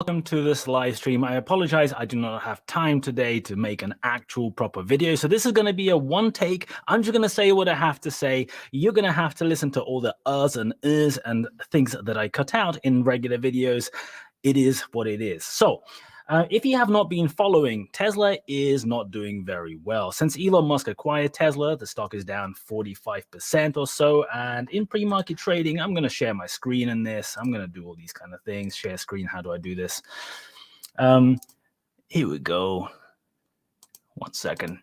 Welcome to this live stream. I apologize, I do not have time today to make an actual proper video. So this is going to be a one take. I'm just going to say what I have to say. You're going to have to listen to all the uhs and is and things that I cut out in regular videos. It is what it is. So if you have not been following, Tesla is not doing very well. Since Elon Musk acquired Tesla, the stock is down 45% or so. And in pre-market trading, I'm going to share my screen in this. I'm going to do all these kind of things. Share screen. How do I do this? Here we go. 1 second.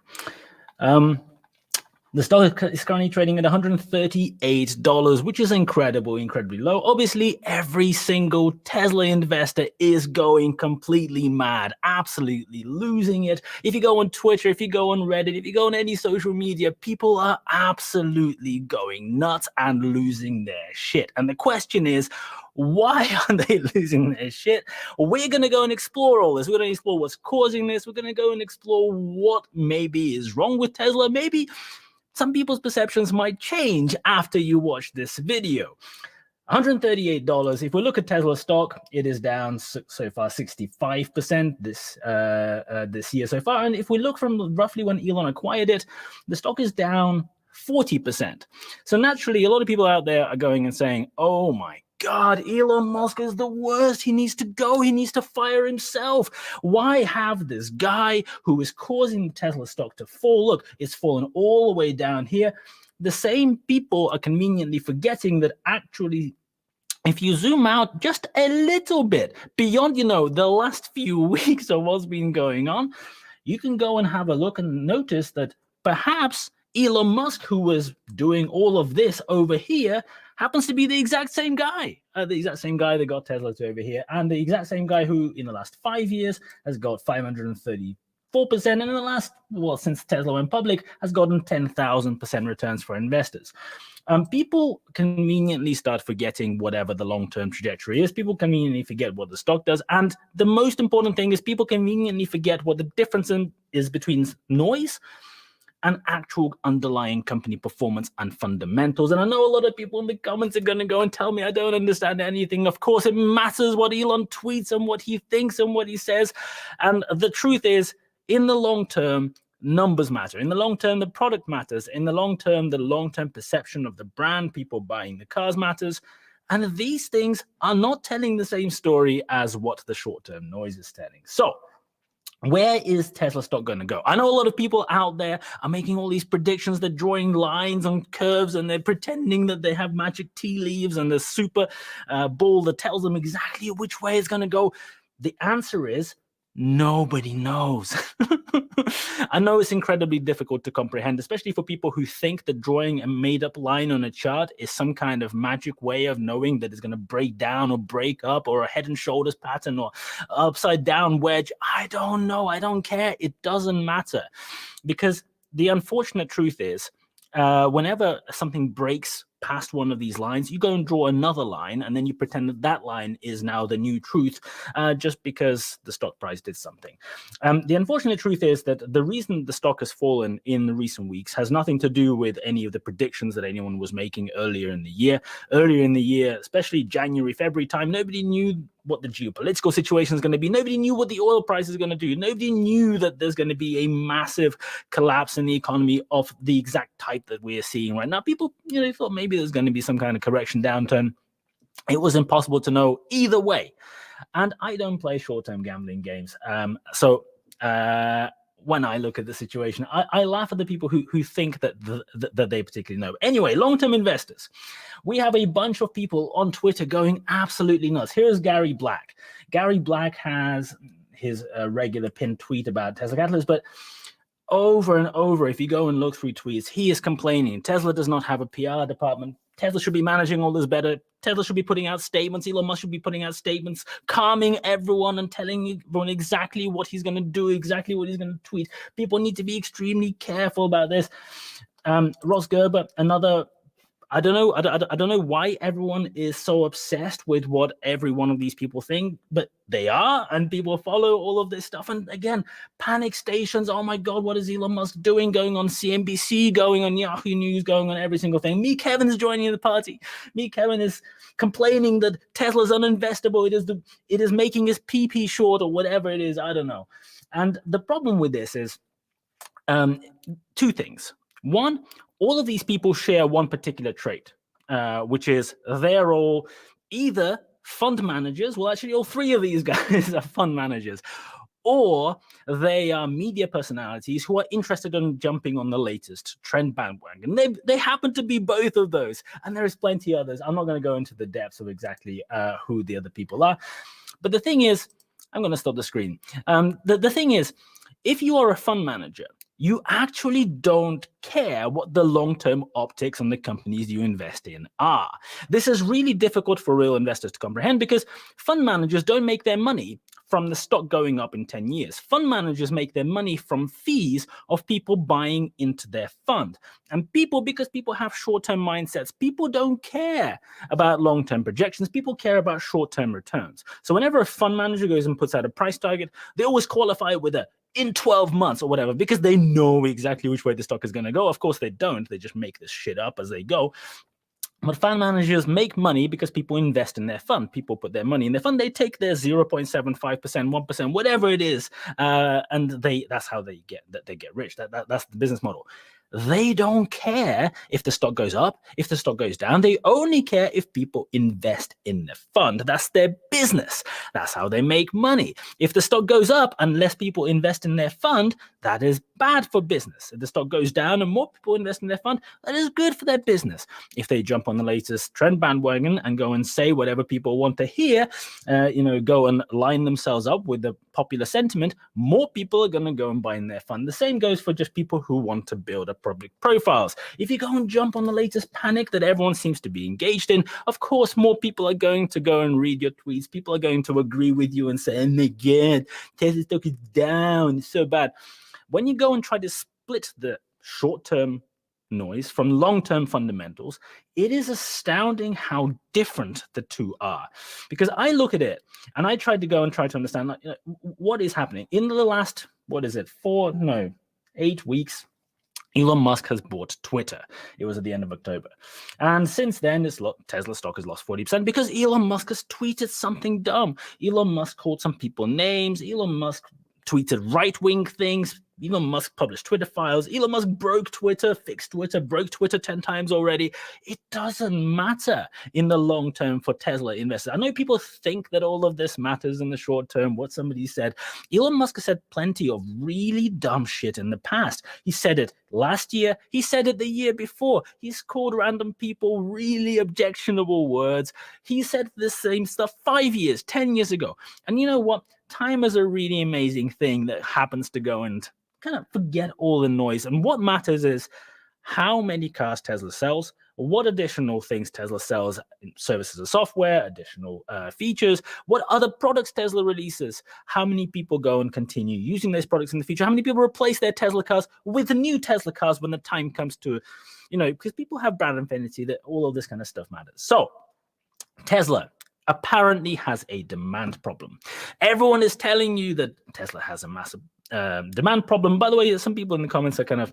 The stock is currently trading at $138, which is incredibly low. Obviously, every single Tesla investor is going completely mad, absolutely losing it. If you go on Twitter, if you go on Reddit, if you go on any social media, people are absolutely going nuts and losing their shit. And the question is, why are they losing their shit? We're going to go and explore all this. We're going to explore what's causing this. We're going to go and explore what maybe is wrong with Tesla. Maybe some people's perceptions might change after you watch this video. $138. If we look at Tesla stock, it is down so far 65% this year so far. And if we look from roughly when Elon acquired it, the stock is down 40%. So naturally, a lot of people out there are going and saying, oh my God, Elon Musk is the worst. He needs to go. He needs to fire himself. Why have this guy who is causing Tesla stock to fall? Look, it's fallen all the way down here. The same people are conveniently forgetting that actually, if you zoom out just a little bit beyond, the last few weeks of what's been going on, you can go and have a look and notice that perhaps Elon Musk, who was doing all of this over here, happens to be the exact same guy that got Tesla to over here, and the exact same guy who in the last 5 years has got 534%, and in the last, since Tesla went public, has gotten 10,000% returns for investors. People conveniently start forgetting whatever the long-term trajectory is. People conveniently forget what the stock does, and the most important thing is people conveniently forget what the difference is between noise and actual underlying company performance and fundamentals. And I know a lot of people in the comments are going to go and tell me I don't understand anything. Of course, it matters what Elon tweets and what he thinks and what he says. And the truth is, in the long term, numbers matter. In the long term, the product matters. In the long term perception of the brand, people buying the cars matters. And these things are not telling the same story as what the short-term noise is telling. So where is Tesla stock going to go? I know a lot of people out there are making all these predictions. They're drawing lines and curves, and they're pretending that they have magic tea leaves and a super ball that tells them exactly which way it's going to go. The answer is nobody knows. I know it's incredibly difficult to comprehend, especially for people who think that drawing a made-up line on a chart is some kind of magic way of knowing that it's going to break down or break up, or a head and shoulders pattern or upside down wedge. I don't know. I don't care. It doesn't matter, because the unfortunate truth is, whenever something breaks past one of these lines, you go and draw another line, and then you pretend that that line is now the new truth, just because the stock price did something. The unfortunate truth is that the reason the stock has fallen in the recent weeks has nothing to do with any of the predictions that anyone was making earlier in the year. Earlier in the year, especially January, February time, nobody knew what the geopolitical situation is going to be. Nobody knew what the oil price is going to do. Nobody knew that there's going to be a massive collapse in the economy of the exact type that we are seeing right now. People, thought maybe there's going to be some kind of correction downturn. It was impossible to know either way. And I don't play short-term gambling games. When I look at the situation, I laugh at the people who think that that they particularly know. Anyway, long-term investors. We have a bunch of people on Twitter going absolutely nuts. Here's Gary Black. Gary Black has his regular pinned tweet about Tesla Catalyst, but over and over, if you go and look through tweets, he is complaining Tesla does not have a PR department. Tesla should be managing all this better. Tesla should be putting out statements. Elon Musk should be putting out statements, calming everyone and telling everyone exactly what he's going to do, exactly what he's going to tweet. People need to be extremely careful about this. Ross Gerber, another I don't know. I don't know why everyone is so obsessed with what every one of these people think, but they are, and people follow all of this stuff. And again, panic stations. Oh my God, what is Elon Musk doing? Going on CNBC, going on Yahoo News, going on every single thing. Me, Kevin's joining the party. Me, Kevin is complaining that Tesla's uninvestable. It is making his PP short or whatever it is. I don't know. And the problem with this is two things. One, all of these people share one particular trait, which is they're all either fund managers. Well, actually, all three of these guys are fund managers, or they are media personalities who are interested in jumping on the latest trend bandwagon. They happen to be both of those, and there is plenty others. I'm not going to go into the depths of exactly who the other people are, but the thing is, I'm going to stop the screen. The thing is, if you are a fund manager, you actually don't care what the long-term optics on the companies you invest in are. This is really difficult for real investors to comprehend because fund managers don't make their money from the stock going up in 10 years. Fund managers make their money from fees of people buying into their fund. And because people have short-term mindsets, people don't care about long-term projections. People care about short-term returns. So whenever a fund manager goes and puts out a price target, they always qualify it with a in 12 months or whatever, because they know exactly which way the stock is going to go. Of course, they don't. They just make this shit up as they go. But fund managers make money because people invest in their fund. People put their money in their fund. They take their 0.75%, 1%, whatever it is, and that's how they get rich. That's the business model. They don't care if the stock goes up, if the stock goes down. They only care if people invest in the fund. That's their business. That's how they make money. If the stock goes up and less people invest in their fund, that is bad for business. If the stock goes down and more people invest in their fund, that is good for their business. If they jump on the latest trend bandwagon and go and say whatever people want to hear, go and line themselves up with the popular sentiment, more people are going to go and buy in their fund. The same goes for just people who want to build up public profiles. If you go and jump on the latest panic that everyone seems to be engaged in, of course, more people are going to go and read your tweets. People are going to agree with you and say, oh my God, Tesla stock is down, it's so bad. When you go and try to split the short-term noise from long-term fundamentals, it is astounding how different the two are. Because I look at it and I tried to go and try to understand what is happening. In the last, 8 weeks, Elon Musk has bought Twitter. It was at the end of October. And since then, Tesla stock has lost 40% because Elon Musk has tweeted something dumb. Elon Musk called some people names. Elon Musk tweeted right-wing things. Elon Musk published Twitter files. Elon Musk broke Twitter, fixed Twitter, broke Twitter 10 times already. It doesn't matter in the long term for Tesla investors. I know people think that all of this matters in the short term, what somebody said. Elon Musk has said plenty of really dumb shit in the past. He said it last year. He said it the year before. He's called random people really objectionable words. He said the same stuff 5 years, 10 years ago. And you know what? Time is a really amazing thing that happens to go and kind of forget all the noise. And what matters is how many cars Tesla sells, what additional things Tesla sells in services and software, additional features, what other products Tesla releases, how many people go and continue using those products in the future, how many people replace their Tesla cars with the new Tesla cars when the time comes to, because people have brand affinity, that all of this kind of stuff matters. So Tesla apparently has a demand problem. Everyone is telling you that Tesla has a massive demand problem. By the way, some people in the comments are kind of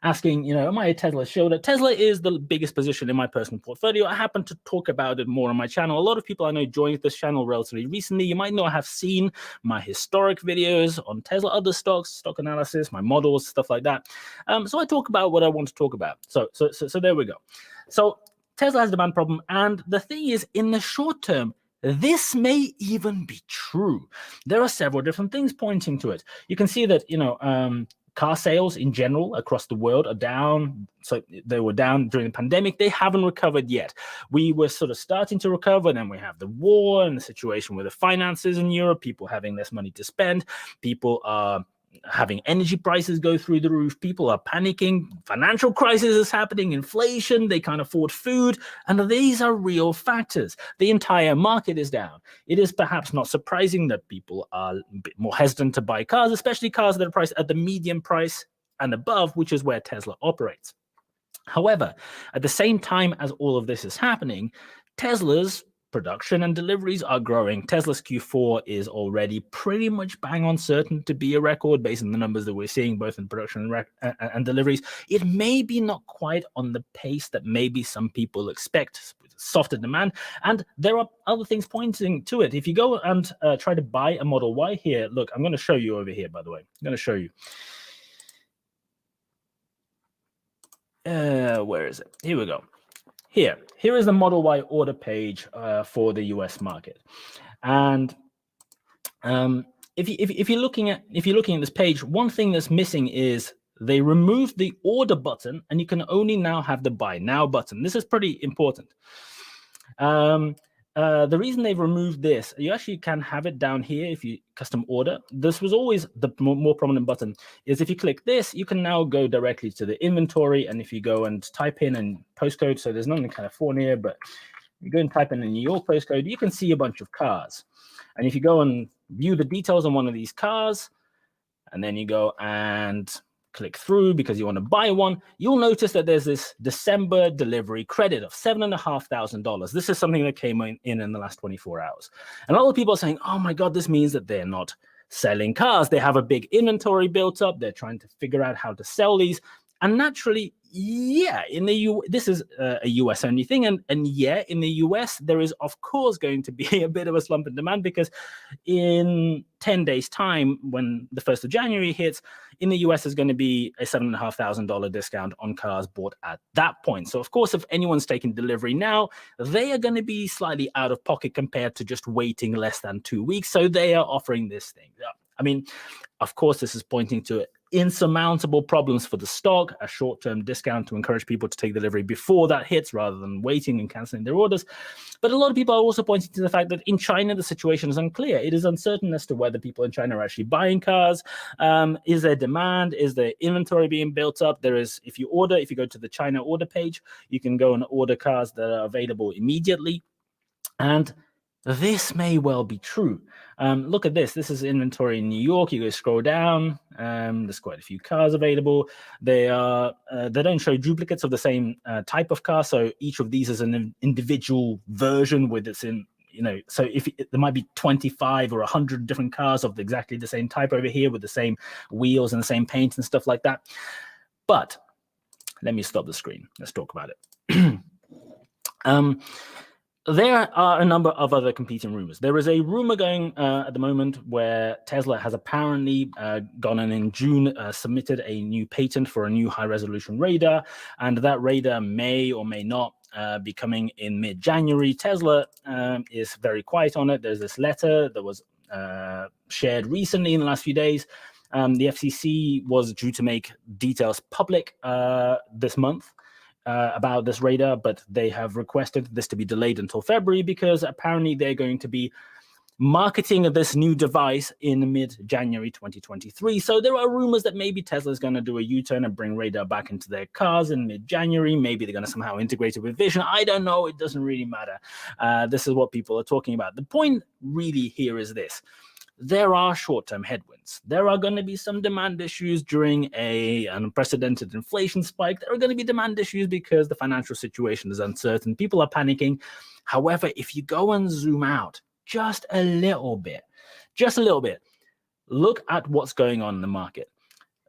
asking, am I a Tesla shoulder? Tesla is the biggest position in my personal portfolio. I happen to talk about it more on my channel. A lot of people I know joined this channel relatively recently. You might not have seen my historic videos on Tesla, other stocks, stock analysis, my models, stuff like that. So I talk about what I want to talk about. So there we go. So Tesla has a demand problem, and the thing is, in the short term, this may even be true. There are several different things pointing to it. You can see that, car sales in general across the world are down. So they were down during the pandemic. They haven't recovered yet. We were sort of starting to recover. Then we have the war and the situation with the finances in Europe, people having less money to spend. People are having energy prices go through the roof. People are panicking. Financial crisis is happening. Inflation. They can't afford food. And these are real factors. The entire market is down. It is perhaps not surprising that people are a bit more hesitant to buy cars, especially cars that are priced at the median price and above, which is where Tesla operates. However, at the same time as all of this is happening, Tesla's production and deliveries are growing. Tesla's Q4 is already pretty much bang on certain to be a record based on the numbers that we're seeing both in production and deliveries. It may be not quite on the pace that maybe some people expect, softer demand, and there are other things pointing to it. If you go and try to buy a Model Y here, look, I'm going to show you over here, by the way. I'm going to show you. Where is it? Here we go. Here is the Model Y order page for the US market, and if you're looking at this page, one thing that's missing is they removed the order button, and you can only now have the buy now button. This is pretty important. The reason they've removed this, you actually can have it down here if you custom order. This was always the more prominent button, is if you click this, you can now go directly to the inventory. And if you go and type in a postcode, so there's none in California, but you go and type in a New York postcode, you can see a bunch of cars. And if you go and view the details on one of these cars, and then you go and click through because you want to buy one, you'll notice that there's this December delivery credit of $7,500. This is something that came in the last 24 hours. And a lot of people are saying, oh my God, this means that they're not selling cars. They have a big inventory built up. They're trying to figure out how to sell these. And naturally, yeah, this is a US only thing. And yeah, in the US, there is, of course, going to be a bit of a slump in demand because in 10 days' time, when the 1st of January hits, in the US, there's going to be a $7,500 discount on cars bought at that point. So, of course, if anyone's taking delivery now, they are going to be slightly out of pocket compared to just waiting less than 2 weeks. So they are offering this thing. I mean, of course, this is pointing to insurmountable problems for the stock, a short-term discount to encourage people to take delivery before that hits rather than waiting and canceling their orders. But a lot of people are also pointing to the fact that in China, the situation is unclear. It is uncertain as to whether people in China are actually buying cars. Is there demand? Is there inventory being built up? There is, if you go to the China order page, you can go and order cars that are available immediately. And this may well be true. Look at this. This is inventory in New York. You go scroll down. There's quite a few cars available. They don't show duplicates of the same type of car. So each of these is an individual version with its in. So if there might be 25 or 100 different cars of exactly the same type over here with the same wheels and the same paint and stuff like that. But let me stop the screen. Let's talk about it. There are a number of other competing rumors. There is a rumor going at the moment where Tesla has apparently gone and in June submitted a new patent for a new high-resolution radar, and that radar may or may not be coming in mid-January. Tesla is very quiet on it. There's this letter that was shared recently in the last few days. The FCC was due to make details public this month about this radar, but they have requested this to be delayed until February because apparently they're going to be marketing this new device in mid-January 2023. So there are rumors that maybe Tesla is going to do a U-turn and bring radar back into their cars in mid-January. Maybe they're going to somehow integrate it with vision. I don't know. It doesn't really matter. This is what people are talking about. The point really here is this. There are short-term headwinds. There are going to be some demand issues during an unprecedented inflation spike. There are going to be demand issues because the financial situation is uncertain. People are panicking. However, if you go and zoom out just a little bit, look at what's going on in the market.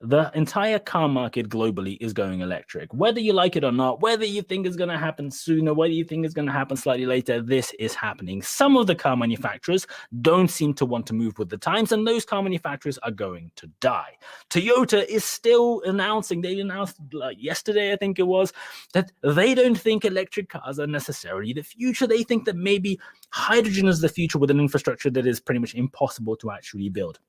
The entire car market globally is going electric. Whether you like it or not, whether you think it's going to happen sooner, whether you think it's going to happen slightly later, this is happening. Some of the car manufacturers don't seem to want to move with the times, and those car manufacturers are going to die. Toyota is still announcing, they announced yesterday, I think it was, that they don't think electric cars are necessarily the future. They think that maybe hydrogen is the future with an infrastructure that is pretty much impossible to actually build.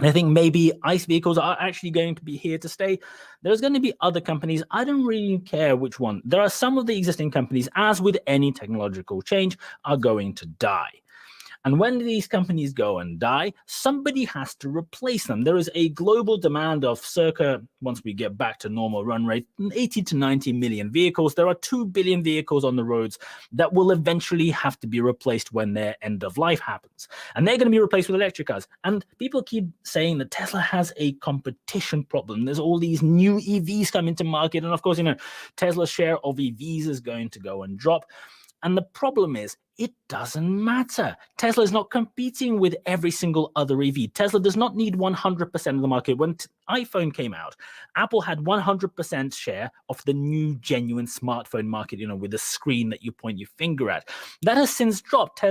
I think maybe ICE vehicles are actually going to be here to stay. There's going to be other companies. I don't really care which one. There are some of the existing companies, as with any technological change, are going to die. And when these companies go and die, somebody has to replace them. There is a global demand of circa, once we get back to normal run rate, 80 to 90 million vehicles. There are 2 billion vehicles on the roads that will eventually have to be replaced when their end of life happens. And they're going to be replaced with electric cars. And people keep saying that Tesla has a competition problem. There's all these new EVs coming to market. And of course, Tesla's share of EVs is going to go and drop. And the problem is, it doesn't matter. Tesla is not competing with every single other EV. Tesla does not need 100% of the market. When iPhone came out, Apple had 100% share of the new genuine smartphone market, with a screen that you point your finger at. That has since dropped.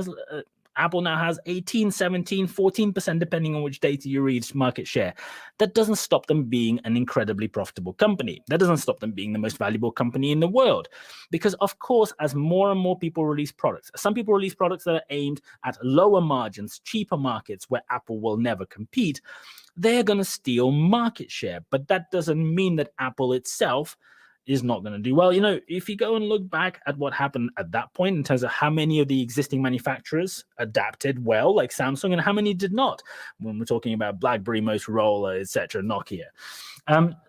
Apple now has 18, 17, 14%, depending on which data you read, market share. That doesn't stop them being an incredibly profitable company. That doesn't stop them being the most valuable company in the world. Because, of course, as more and more people release products, some people release products that are aimed at lower margins, cheaper markets where Apple will never compete, they're going to steal market share. But that doesn't mean that Apple itself is not going to do well. If you go and look back at what happened at that point in terms of how many of the existing manufacturers adapted well, like Samsung, and how many did not, when we're talking about BlackBerry, Motorola, etc., Nokia.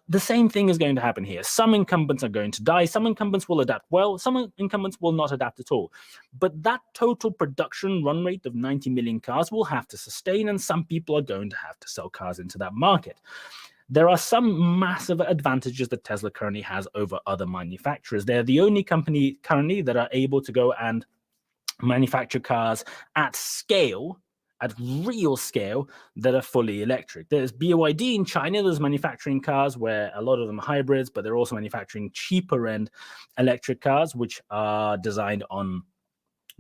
The same thing is going to happen here. Some incumbents are going to die. Some incumbents will adapt well. Some incumbents will not adapt at all. But that total production run rate of 90 million cars will have to sustain, and some people are going to have to sell cars into that market. There are some massive advantages that Tesla currently has over other manufacturers. They're the only company currently that are able to go and manufacture cars at scale, at real scale, that are fully electric. There's BYD in China. There's manufacturing cars where a lot of them are hybrids, but they're also manufacturing cheaper end electric cars, which are designed on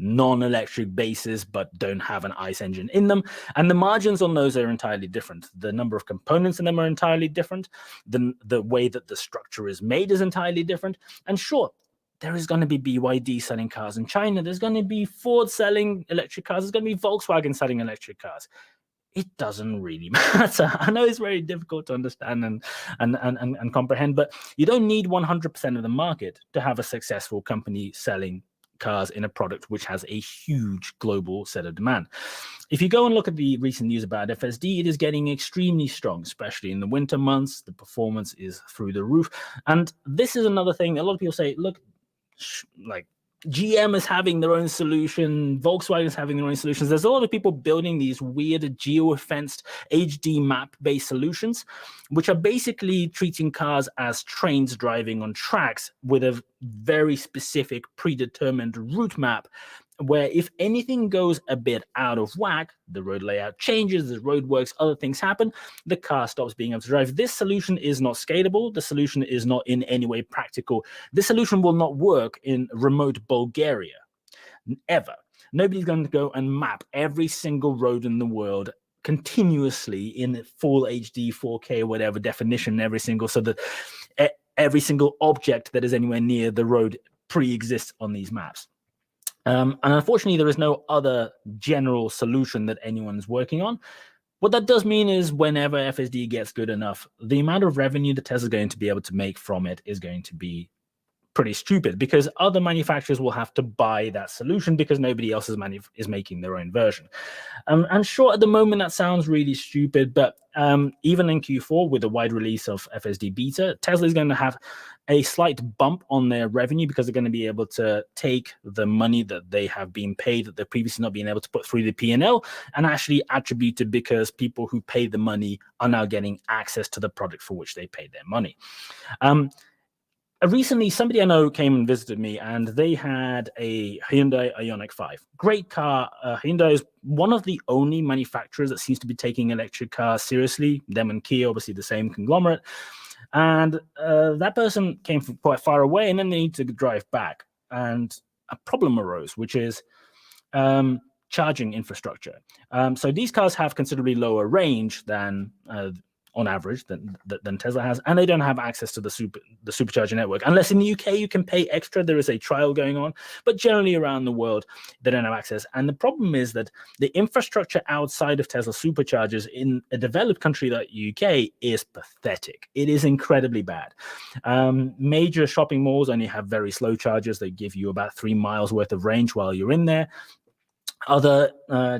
non-electric basis but don't have an ICE engine in them, and the margins on those are entirely different. The number of components in them are entirely different. The way that the structure is made is entirely different. And sure, there is going to be BYD selling cars in China. There's going to be Ford selling electric cars. There's going to be Volkswagen selling electric cars. It doesn't really matter. I know it's very difficult to understand and comprehend, but you don't need 100% of the market to have a successful company selling cars in a product which has a huge global set of demand. If you go and look at the recent news about FSD, it is getting extremely strong, especially in the winter months. The performance is through the roof. And this is another thing. A lot of people say, look, like GM is having their own solution, Volkswagen is having their own solutions. There's a lot of people building these weird geo-fenced HD map-based solutions, which are basically treating cars as trains driving on tracks with a very specific predetermined route map, where if anything goes a bit out of whack, the road layout changes, the road works, other things happen, the car stops being able to drive. This solution is not scalable. The solution is not in any way practical. This solution will not work in remote Bulgaria, ever. Nobody's going to go and map every single road in the world continuously in full HD, 4K, whatever definition, so that every single object that is anywhere near the road pre-exists on these maps. And unfortunately, there is no other general solution that anyone's working on. What that does mean is whenever FSD gets good enough, the amount of revenue that Tesla's going to be able to make from it is going to be pretty stupid, because other manufacturers will have to buy that solution because nobody else is making their own version. And sure, at the moment that sounds really stupid, but even in Q4 with the wide release of FSD Beta, Tesla is going to have a slight bump on their revenue because they're going to be able to take the money that they have been paid that they've previously not been able to put through the P&L and actually attribute it because people who paid the money are now getting access to the product for which they paid their money. Recently, somebody I know came and visited me, and they had a Hyundai Ioniq 5. Great car. Hyundai is one of the only manufacturers that seems to be taking electric cars seriously. Them and Kia, obviously the same conglomerate. And that person came from quite far away, and then they need to drive back. And a problem arose, which is charging infrastructure. So these cars have considerably lower range than on average than Tesla has, and they don't have access to the supercharger network. Unless in the UK you can pay extra, there is a trial going on, but generally around the world they don't have access. And the problem is that the infrastructure outside of Tesla superchargers in a developed country like UK is pathetic. It is incredibly bad. Major shopping malls only have very slow chargers. They give you about 3 miles worth of range while you're in there. Other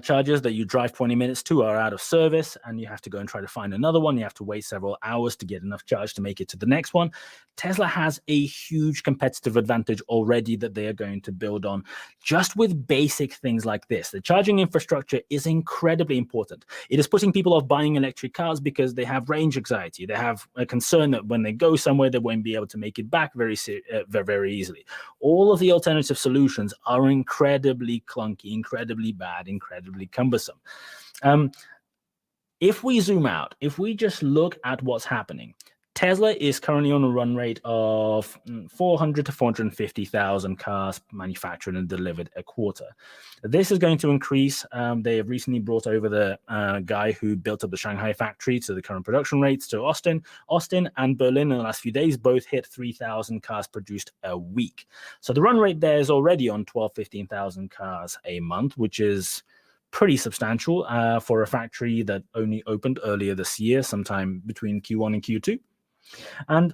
chargers that you drive 20 minutes to are out of service, and you have to go and try to find another one. You have to wait several hours to get enough charge to make it to the next one. Tesla has a huge competitive advantage already that they are going to build on just with basic things like this. The charging infrastructure is incredibly important. It is putting people off buying electric cars because they have range anxiety. They have a concern that when they go somewhere, they won't be able to make it back very easily. All of the alternative solutions are incredibly clunky, incredibly bad, incredibly cumbersome. If we zoom out, if we just look at what's happening, Tesla is currently on a run rate of 400 to 450,000 cars manufactured and delivered a quarter. This is going to increase. They have recently brought over the guy who built up the Shanghai factory to the current production rates to Austin. Austin and Berlin in the last few days both hit 3,000 cars produced a week. So the run rate there is already on 12, 15,000 cars a month, which is pretty substantial for a factory that only opened earlier this year, sometime between Q1 and Q2. And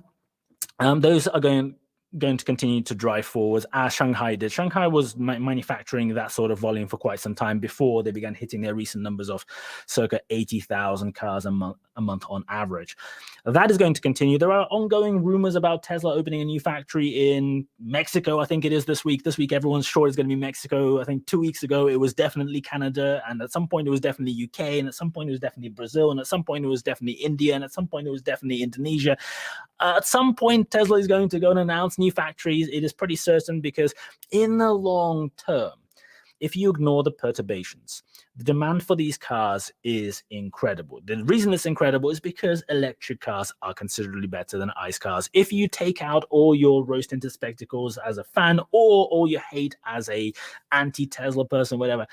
those are going to continue to drive forwards as Shanghai did. Shanghai was manufacturing that sort of volume for quite some time before they began hitting their recent numbers of circa 80,000 cars a month on average. That is going to continue. There are ongoing rumors about Tesla opening a new factory in Mexico. I think it is this week. This week, everyone's sure it's going to be Mexico. I think 2 weeks ago, it was definitely Canada. And at some point, it was definitely UK. And at some point, it was definitely Brazil. And at some point, it was definitely India. And at some point, it was definitely Indonesia. At some point, Tesla is going to go and announce new factories. It is pretty certain because in the long term, if you ignore the perturbations, the demand for these cars is incredible. The reason it's incredible is because electric cars are considerably better than ICE cars. If you take out all your rose-tinted spectacles as a fan or all your hate as a anti-Tesla person, whatever,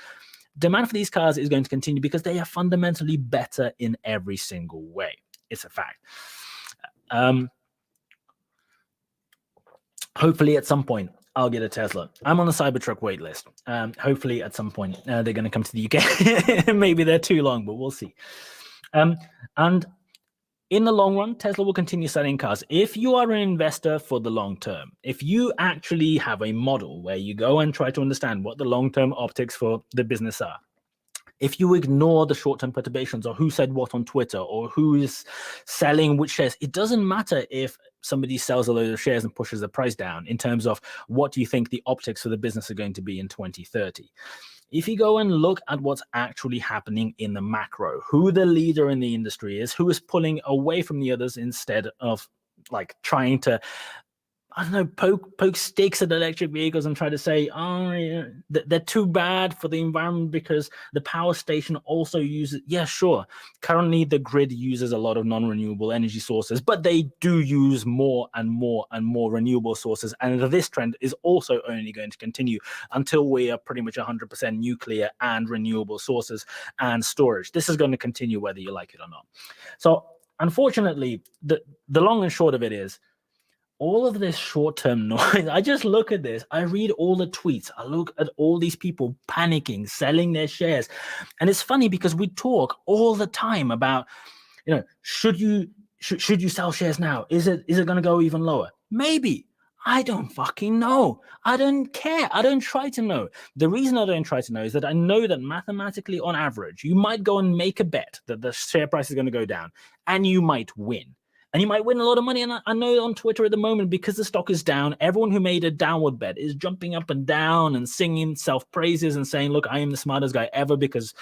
demand for these cars is going to continue because they are fundamentally better in every single way. It's a fact. Hopefully at some point I'll get a Tesla. I'm on the Cybertruck wait list. Hopefully at some point they're going to come to the UK. Maybe they're too long, but we'll see. And in the long run, Tesla will continue selling cars. If you are an investor for the long term, if you actually have a model where you go and try to understand what the long-term optics for the business are, if you ignore the short-term perturbations or who said what on Twitter or who is selling which shares, it doesn't matter if somebody sells a load of shares and pushes the price down in terms of what do you think the optics for the business are going to be in 2030. If you go and look at what's actually happening in the macro, who the leader in the industry is, who is pulling away from the others instead of like trying to, I don't know, poke sticks at electric vehicles and try to say, oh, yeah, they're too bad for the environment because the power station also uses, yeah, sure. Currently, the grid uses a lot of non-renewable energy sources, but they do use more and more and more renewable sources. And this trend is also only going to continue until we are pretty much 100% nuclear and renewable sources and storage. This is going to continue whether you like it or not. So unfortunately, the long and short of it is, all of this short-term noise, I just look at this, I read all the tweets, I look at all these people panicking, selling their shares. And it's funny because we talk all the time about, you know, should you sell shares now? Is it going to go even lower? Maybe. I don't fucking know. I don't care. I don't try to know. The reason I don't try to know is that I know that mathematically on average, you might go and make a bet that the share price is going to go down and you might win. And you might win a lot of money. And I know on Twitter at the moment, because the stock is down, everyone who made a downward bet is jumping up and down and singing self-praises and saying, look, I am the smartest guy ever because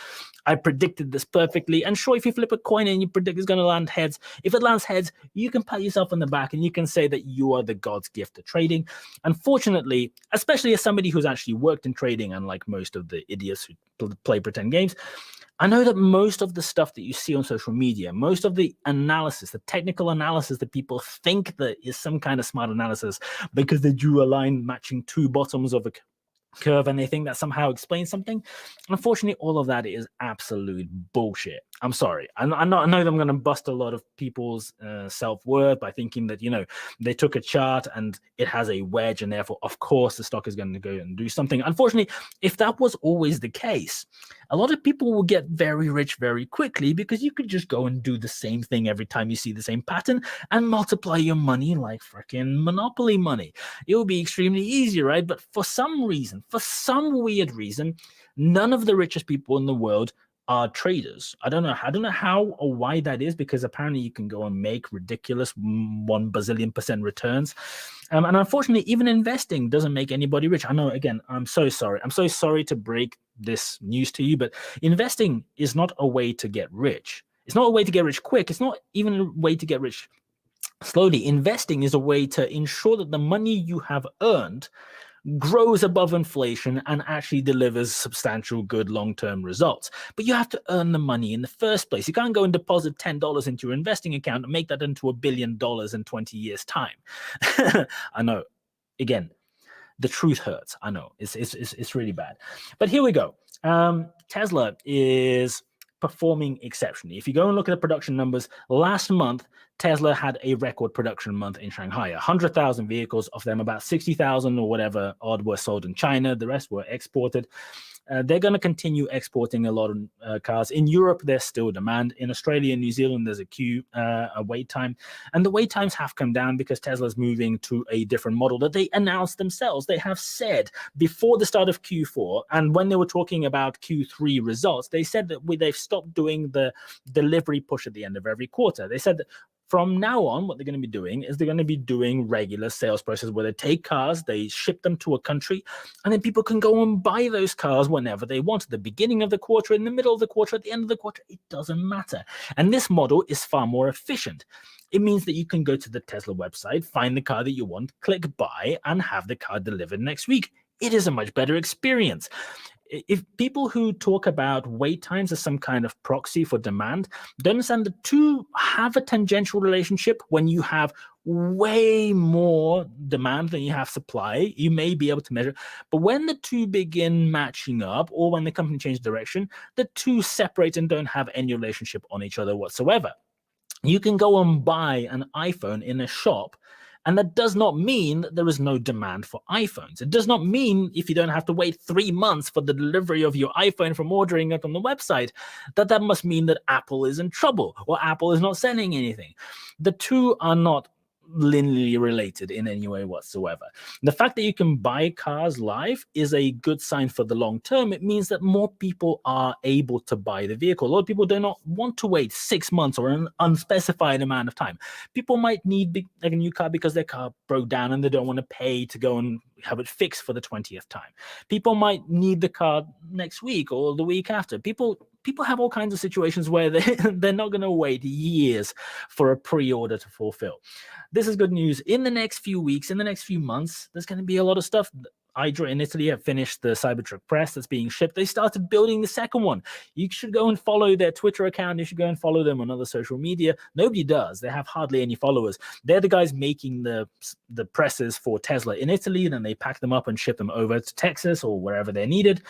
I predicted this perfectly. And sure, if you flip a coin and you predict it's going to land heads, if it lands heads, you can pat yourself on the back and you can say that you are the God's gift to trading. Unfortunately, especially as somebody who's actually worked in trading, unlike most of the idiots who play pretend games, I know that most of the stuff that you see on social media, most of the analysis, the technical analysis that people think that is some kind of smart analysis because they drew a line matching two bottoms of a curve and they think that somehow explains something. Unfortunately, all of that is absolute bullshit. I'm sorry. I know that I'm going to bust a lot of people's self-worth by thinking that, you know, they took a chart and it has a wedge and therefore, of course, the stock is going to go and do something. Unfortunately, if that was always the case, a lot of people will get very rich very quickly because you could just go and do the same thing every time you see the same pattern and multiply your money like freaking Monopoly money. It will be extremely easy, right? But for some reason, reason, for some weird reason, none of the richest people in the world are traders. I don't know how or why that is, because apparently you can go and make ridiculous 1 bazillion% returns. And unfortunately, even investing doesn't make anybody rich. I know, again, I'm so sorry. I'm so sorry to break this news to you, but investing is not a way to get rich. It's not a way to get rich quick. It's not even a way to get rich slowly. Investing is a way to ensure that the money you have earned grows above inflation and actually delivers substantial good long-term results. But you have to earn the money in the first place. You can't go and deposit $10 into your investing account and make that into $1 billion in 20 years' time. I know, again, the truth hurts. I know, it's really bad. But here we go. Tesla is performing exceptionally. If you go and look at the production numbers, last month, Tesla had a record production month in Shanghai. 100,000 vehicles, of them about 60,000 or whatever odd were sold in China. The rest were exported. They're going to continue exporting a lot of cars. In Europe, there's still demand. In Australia and New Zealand, there's a wait time. And the wait times have come down because Tesla's moving to a different model that they announced themselves. They have said before the start of Q4, and when they were talking about Q3 results, they said that they've stopped doing the delivery push at the end of every quarter. They said that from now on, what they're going to be doing is they're going to be doing regular sales process where they take cars, they ship them to a country, and then people can go and buy those cars whenever they want, at the beginning of the quarter, in the middle of the quarter, at the end of the quarter. It doesn't matter. And this model is far more efficient. It means that you can go to the Tesla website, find the car that you want, click buy, and have the car delivered next week. It is a much better experience. If people who talk about wait times as some kind of proxy for demand don't understand the two have a tangential relationship. When you have way more demand than you have supply, you may be able to measure. But when the two begin matching up, or when the company changes direction, the two separate and don't have any relationship on each other whatsoever. You can go and buy an iPhone in a shop, and that does not mean that there is no demand for iPhones. It does not mean, if you don't have to wait 3 months for the delivery of your iPhone from ordering it on the website, that must mean that Apple is in trouble or Apple is not selling anything. The two are not linearly related in any way whatsoever. The fact that you can buy cars live is a good sign for the long term. It means that more people are able to buy the vehicle. A lot of people do not want to wait 6 months or an unspecified amount of time. People might need a new car because their car broke down and they don't want to pay to go and have it fixed for the 20th time. People might need the car next week or the week after. People have all kinds of situations where they're not going to wait years for a pre-order to fulfill. This is good news. In the next few weeks, in the next few months, there's going to be a lot of stuff. Hydra in Italy have finished the Cybertruck press that's being shipped. They started building the second one. You should go and follow their Twitter account. You should go and follow them on other social media. Nobody does. They have hardly any followers. They're the guys making the presses for Tesla in Italy. Then they pack them up and ship them over to Texas or wherever they're needed.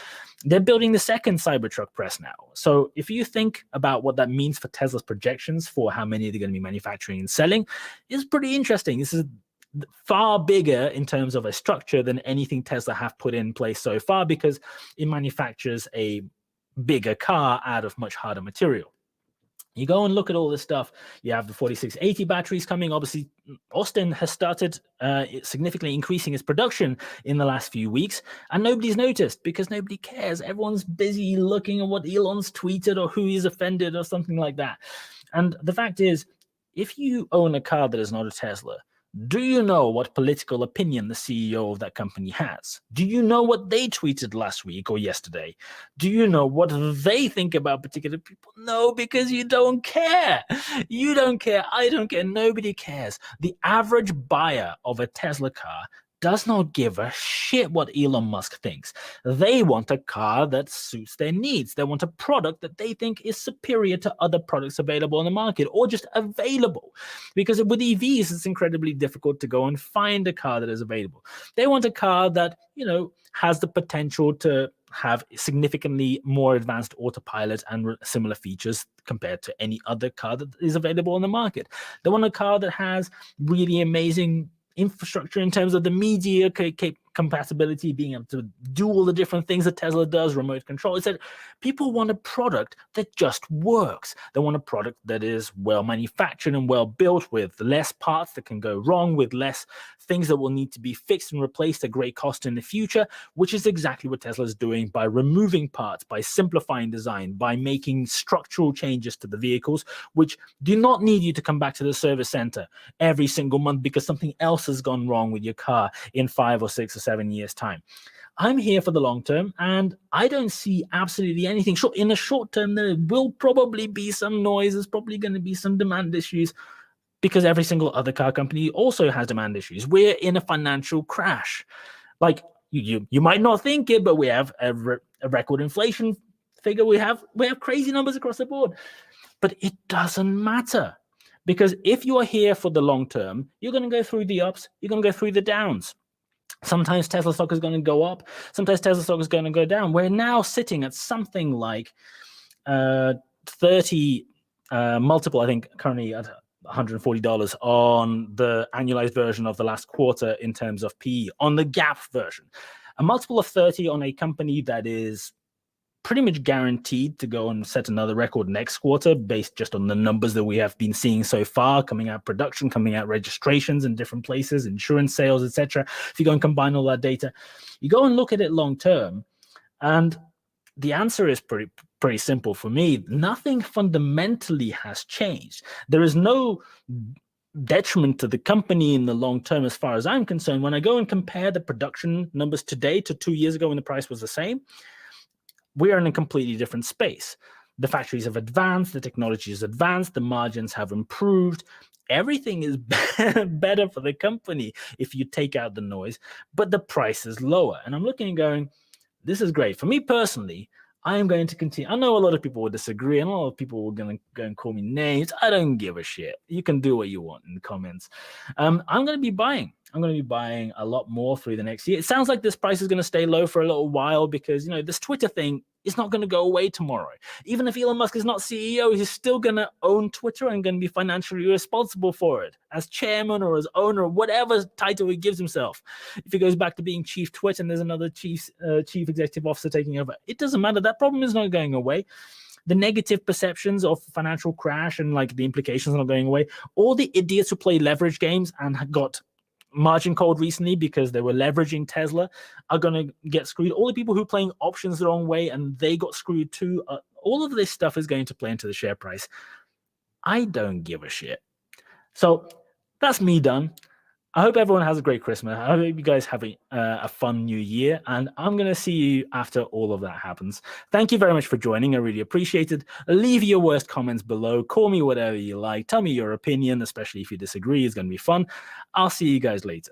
They're building the second Cybertruck press now. So if you think about what that means for Tesla's projections for how many they're going to be manufacturing and selling, it's pretty interesting. This is far bigger in terms of a structure than anything Tesla have put in place so far, because it manufactures a bigger car out of much harder material. You go and look at all this stuff. You have the 4680 batteries coming. Obviously, Austin has started significantly increasing its production in the last few weeks, and nobody's noticed because nobody cares. Everyone's busy looking at what Elon's tweeted or who he's offended or something like that. And the fact is, if you own a car that is not a Tesla, do you know what political opinion the CEO of that company has? Do you know what they tweeted last week or yesterday? Do you know what they think about particular people? No, because you don't care. You don't care. I don't care. Nobody cares. The average buyer of a Tesla car does not give a shit what Elon Musk thinks. They want a car that suits their needs. They want a product that they think is superior to other products available on the market, or just available. Because with EVs, it's incredibly difficult to go and find a car that is available. They want a car that, has the potential to have significantly more advanced autopilot and similar features compared to any other car that is available on the market. They want a car that has really amazing infrastructure in terms of the media compatibility, being able to do all the different things that Tesla does, remote control. It's that people want a product that just works. They want a product that is well manufactured and well built, with less parts that can go wrong, with less things that will need to be fixed and replaced at great cost in the future, which is exactly what Tesla is doing by removing parts, by simplifying design, by making structural changes to the vehicles, which do not need you to come back to the service center every single month because something else has gone wrong with your car in 5 or 6 or 7 years' time. I'm here for the long term, and I don't see absolutely anything. Sure, in the short term, there will probably be some noise. There's probably going to be some demand issues because every single other car company also has demand issues. We're in a financial crash. Like, you might not think it, but we have a record inflation figure. We have crazy numbers across the board. But it doesn't matter, because if you are here for the long term, you're going to go through the ups, you're going to go through the downs. Sometimes Tesla stock is going to go up, sometimes Tesla stock is going to go down. We're now sitting at something like 30 multiple, I think currently at $140 on the annualized version of the last quarter in terms of PE, on the GAAP version. A multiple of 30 on a company that is pretty much guaranteed to go and set another record next quarter based just on the numbers that we have been seeing so far, coming out production, coming out registrations in different places, insurance sales, etc. If you go and combine all that data, you go and look at it long term, and the answer is pretty simple for me. Nothing fundamentally has changed. There is no detriment to the company in the long term as far as I'm concerned. When I go and compare the production numbers today to 2 years ago when the price was the same, we are in a completely different space. The factories have advanced, the technology has advanced, the margins have improved. Everything is better for the company if you take out the noise, but the price is lower. And I'm looking and going, this is great. For me personally, I am going to continue. I know a lot of people will disagree, and a lot of people are going to go and call me names. I don't give a shit. You can do what you want in the comments. I'm going to be buying. I'm going to be buying a lot more through the next year. It sounds like this price is going to stay low for a little while because, this Twitter thing is not going to go away tomorrow. Even if Elon Musk is not CEO, he's still going to own Twitter and going to be financially responsible for it as chairman or as owner, whatever title he gives himself. If he goes back to being chief twit and there's another chief executive officer taking over, it doesn't matter. That problem is not going away. The negative perceptions of financial crash and like the implications are not going away. All the idiots who play leverage games and got margin called recently because they were leveraging Tesla are going to get screwed. All the people who are playing options the wrong way and they got screwed too. All of this stuff is going to play into the share price. I don't give a shit. So that's me done. I hope everyone has a great Christmas. I hope you guys have a fun new year, and I'm going to see you after all of that happens. Thank you very much for joining. I really appreciate it. Leave your worst comments below. Call me whatever you like. Tell me your opinion, especially if you disagree. It's going to be fun. I'll see you guys later.